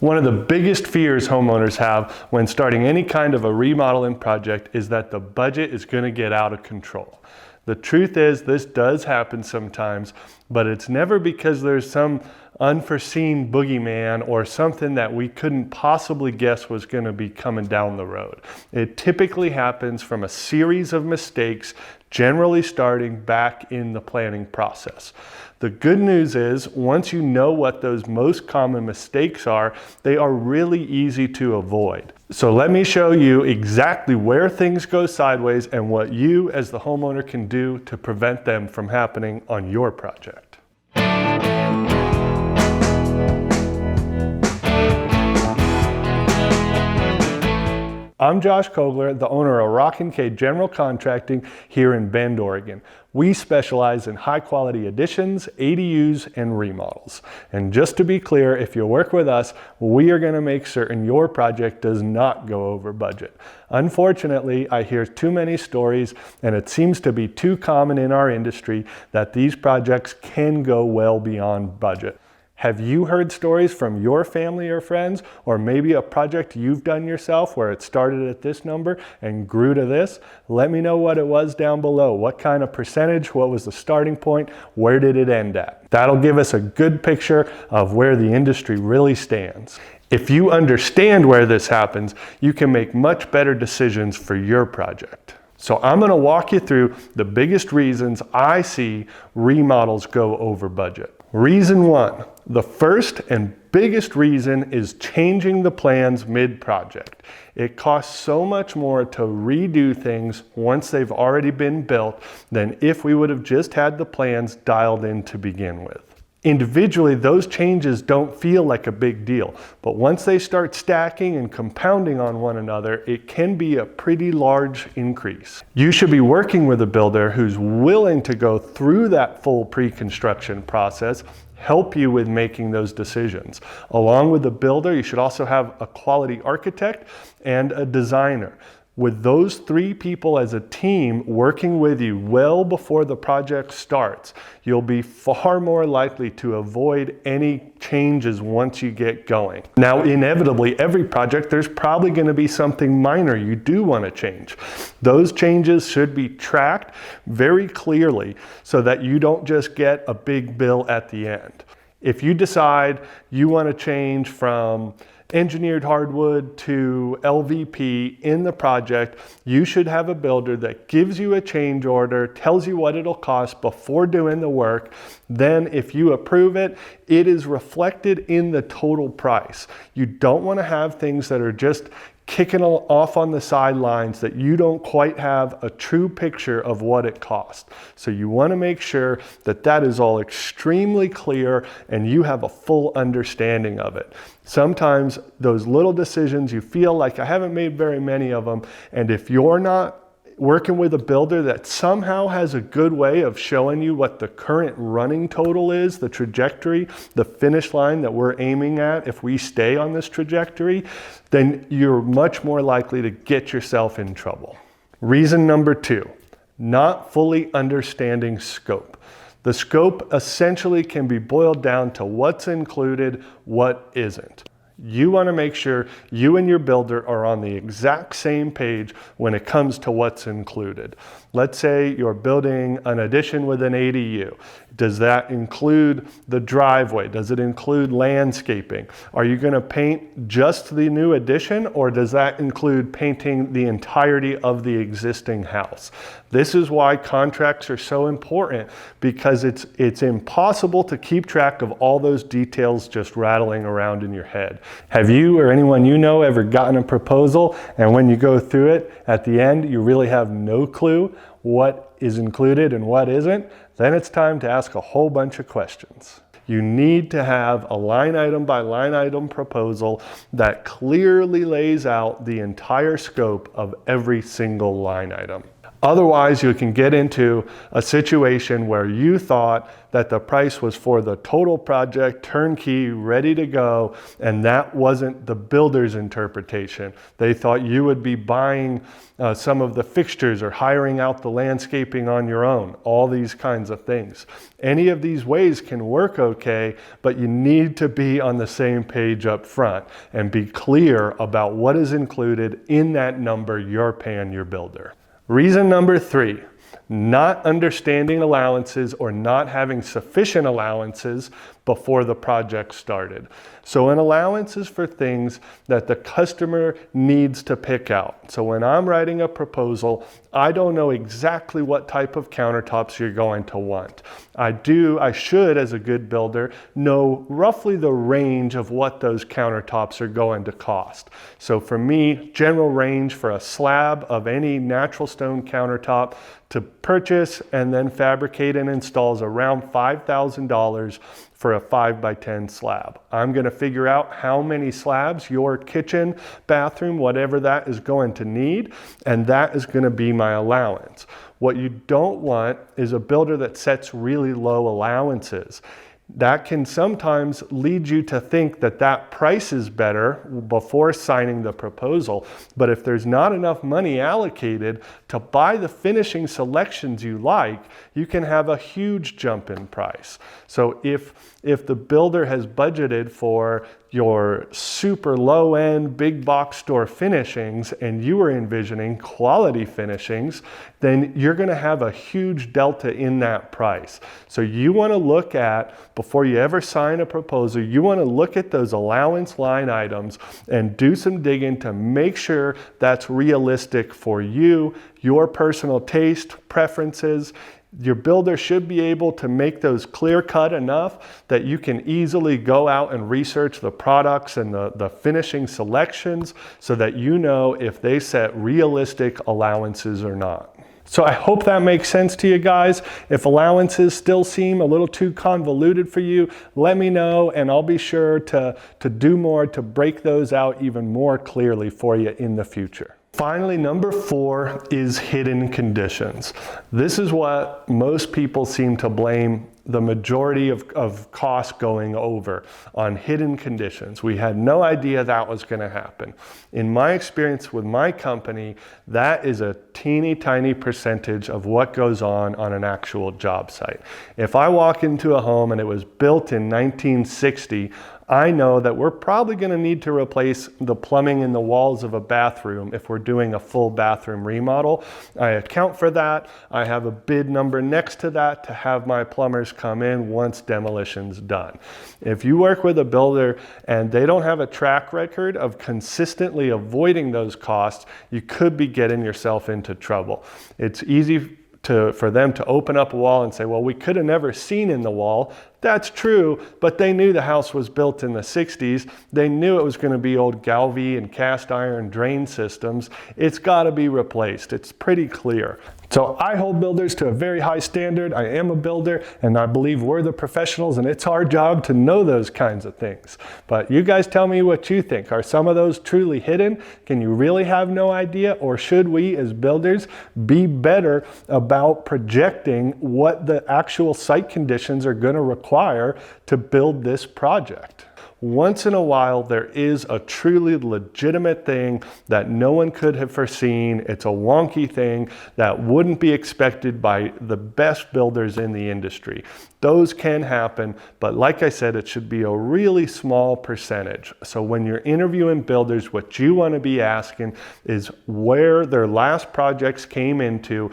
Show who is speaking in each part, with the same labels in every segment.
Speaker 1: One of the biggest fears homeowners have when starting any kind of a remodeling project is that the budget is going to get out of control. The truth is, this does happen sometimes, but it's never because there's some unforeseen boogeyman or something that we couldn't possibly guess was going to be coming down the road. It typically happens from a series of mistakes, generally starting back in the planning process. The good news is, once you know what those most common mistakes are, they are really easy to avoid. So let me show you exactly where things go sideways and what you as the homeowner can do to prevent them from happening on your project. I'm Josh Kobler, the owner of Rockin General Contracting here in Bend, Oregon. We specialize in high-quality additions, ADUs, and remodels. And just to be clear, if you work with us, we are going to make certain your project does not go over budget. Unfortunately, I hear too many stories, and it seems to be too common in our industry that these projects can go well beyond budget. Have you heard stories from your family or friends, or maybe a project you've done yourself where it started at this number and grew to this? Let me know what it was down below. What kind of percentage? What was the starting point? Where did it end at? That'll give us a good picture of where the industry really stands. If you understand where this happens, you can make much better decisions for your project. So I'm going to walk you through the biggest reasons I see remodels go over budget. Reason one, the first and biggest reason is changing the plans mid-project. It costs so much more to redo things once they've already been built than if we would have just had the plans dialed in to begin with. Individually, those changes don't feel like a big deal, but once they start stacking and compounding on one another, it can be a pretty large increase. You should be working with a builder who's willing to go through that full pre-construction process, help you with making those decisions. Along with the builder, you should also have a quality architect and a designer. With those three people as a team working with you well before the project starts, you'll be far more likely to avoid any changes once you get going. Now, inevitably, every project, there's probably going to be something minor you do want to change. Those changes should be tracked very clearly so that you don't just get a big bill at the end. If you decide you want to change from engineered hardwood to LVP in the project, you should have a builder that gives you a change order, tells you what it'll cost before doing the work. Then if you approve it, it is reflected in the total price. You don't want to have things that are just kicking off on the sidelines that you don't quite have a true picture of what it costs. So you want to make sure that that is all extremely clear and you have a full understanding of it. Sometimes those little decisions, you feel like I haven't made very many of them, and if you're not working with a builder that somehow has a good way of showing you what the current running total is, the trajectory, the finish line that we're aiming at if we stay on this trajectory, then you're much more likely to get yourself in trouble. Reason number two, not fully understanding scope. The scope essentially can be boiled down to what's included, what isn't. You want to make sure you and your builder are on the exact same page when it comes to what's included. Let's say you're building an addition with an ADU. Does that include the driveway? Does it include landscaping? Are you going to paint just the new addition, or does that include painting the entirety of the existing house? This is why contracts are so important, because it's impossible to keep track of all those details just rattling around in your head. Have you or anyone you know ever gotten a proposal, and when you go through it, at the end, you really have no clue what is included and what isn't? Then it's time to ask a whole bunch of questions. You need to have a line item by line item proposal that clearly lays out the entire scope of every single line item. Otherwise, you can get into a situation where you thought that the price was for the total project, turnkey, ready to go, and that wasn't the builder's interpretation. They thought you would be buying some of the fixtures or hiring out the landscaping on your own, all these kinds of things. Any of these ways can work okay, but you need to be on the same page up front and be clear about what is included in that number you're paying your builder. Reason number 3, not understanding allowances or not having sufficient allowances before the project started. So an allowance is for things that the customer needs to pick out. So when I'm writing a proposal, I don't know exactly what type of countertops you're going to want. I should, as a good builder, know roughly the range of what those countertops are going to cost. So for me, general range for a slab of any natural stone countertop to purchase and then fabricate and install is around $5,000 for a 5x10 slab. I'm going to figure out how many slabs your kitchen, bathroom, whatever that is going to need, and that is going to be my allowance. What you don't want is a builder that sets really low allowances. That can sometimes lead you to think that that price is better before signing the proposal. But if there's not enough money allocated to buy the finishing selections you like, you can have a huge jump in price. So if the builder has budgeted for your super low-end big box store finishings and you are envisioning quality finishings, then you're going to have a huge delta in that price. So you want to look at, before you ever sign a proposal, you want to look at those allowance line items and do some digging to make sure that's realistic for you, your personal taste, preferences. Your builder should be able to make those clear cut enough that you can easily go out and research the products and the finishing selections so that you know if they set realistic allowances or not. So I hope that makes sense to you guys. If allowances still seem a little too convoluted for you, let me know and I'll be sure to do more to break those out even more clearly for you in the future. Finally, number 4 is hidden conditions. This is what most people seem to blame the majority of costs going over on hidden conditions. We had no idea that was going to happen. In my experience with my company, that is a teeny tiny percentage of what goes on an actual job site. If I walk into a home and it was built in 1960, I know that we're probably going to need to replace the plumbing in the walls of a bathroom if we're doing a full bathroom remodel. I account for that. I have a bid number next to that to have my plumbers come in once demolition's done. If you work with a builder and they don't have a track record of consistently avoiding those costs, you could be getting yourself into trouble. It's easy for them to open up a wall and say, well, we could have never seen in the wall. That's true, but they knew the house was built in the 60s. They knew it was going to be old Galvy and cast iron drain systems. It's got to be replaced. It's pretty clear. So I hold builders to a very high standard. I am a builder and I believe we're the professionals and it's our job to know those kinds of things. But you guys tell me what you think. Are some of those truly hidden? Can you really have no idea? Or should we as builders be better about projecting what the actual site conditions are going to require to build this project? Once in a while, there is a truly legitimate thing that no one could have foreseen. It's a wonky thing that wouldn't be expected by the best builders in the industry. Those can happen, but like I said, it should be a really small percentage. So when you're interviewing builders, what you want to be asking is where their last projects came into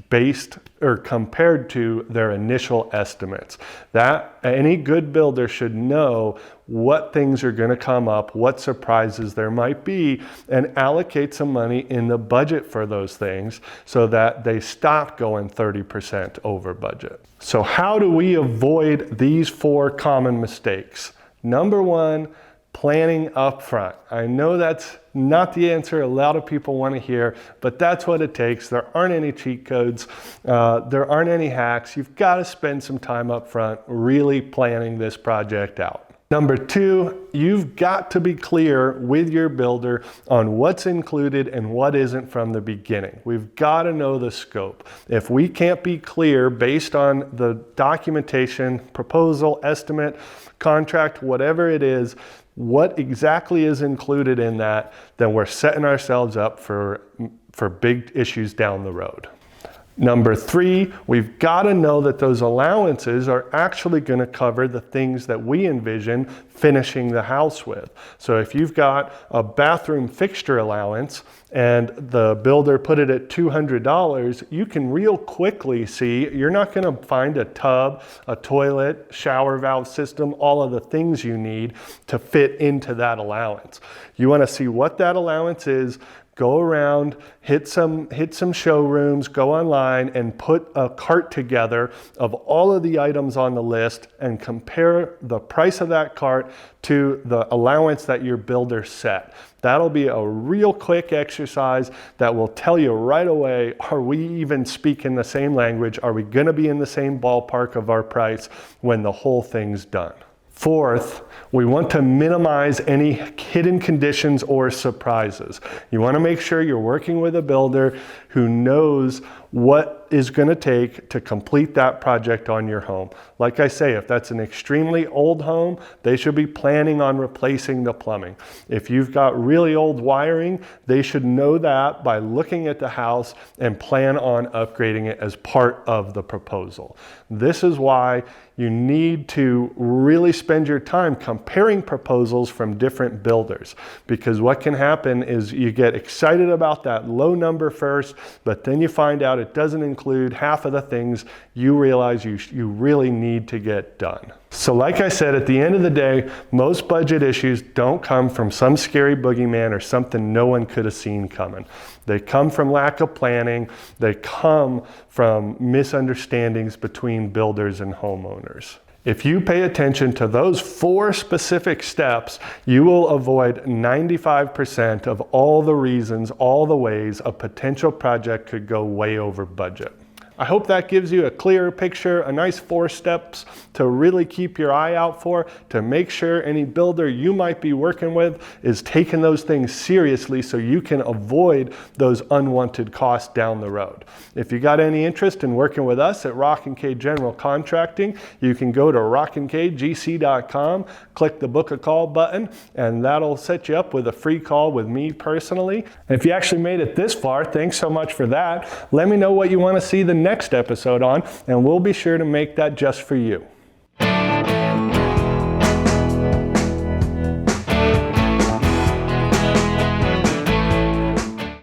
Speaker 1: based or compared to their initial estimates. That any good builder should know what things are going to come up, what surprises there might be, and allocate some money in the budget for those things so that they stop going 30% over budget. So how do we avoid these 4 common mistakes? Number 1, planning up front. I know that's not the answer a lot of people want to hear, but that's what it takes. There aren't any cheat codes. There aren't any hacks. You've got to spend some time up front really planning this project out. Number two, you've got to be clear with your builder on what's included and what isn't from the beginning. We've got to know the scope. If we can't be clear based on the documentation, proposal, estimate, contract, whatever it is, what exactly is included in that, then we're setting ourselves up for big issues down the road. Number three, we've got to know that those allowances are actually going to cover the things that we envision finishing the house with. So if you've got a bathroom fixture allowance and the builder put it at $200, you can real quickly see you're not going to find a tub, a toilet, shower valve system, all of the things you need to fit into that allowance. You want to see what that allowance is. Go around, hit some showrooms, go online and put a cart together of all of the items on the list and compare the price of that cart to the allowance that your builder set. That'll be a real quick exercise that will tell you right away, are we even speaking the same language? Are we gonna be in the same ballpark of our price when the whole thing's done? Fourth, we want to minimize any hidden conditions or surprises. You want to make sure you're working with a builder who knows what is going to take to complete that project on your home. Like I say, if that's an extremely old home, they should be planning on replacing the plumbing. If you've got really old wiring, they should know that by looking at the house and plan on upgrading it as part of the proposal. This is why you need to really spend your time comparing proposals from different builders, because what can happen is you get excited about that low number first, but then you find out it doesn't include half of the things you realize you really need to get done. So like I said, at the end of the day, most budget issues don't come from some scary boogeyman or something no one could have seen coming. They come from lack of planning. They come from misunderstandings between builders and homeowners. If you pay attention to those 4 specific steps, you will avoid 95% of all the reasons, all the ways a potential project could go way over budget. I hope that gives you a clearer picture, a nice 4 steps to really keep your eye out for, to make sure any builder you might be working with is taking those things seriously so you can avoid those unwanted costs down the road. If you got any interest in working with us at Rockin General Contracting, you can go to rockinkgc.com, click the book a call button, and that'll set you up with a free call with me personally. And if you actually made it this far, thanks so much for that. Let me know what you want to see the next episode on, and we'll be sure to make that just for you.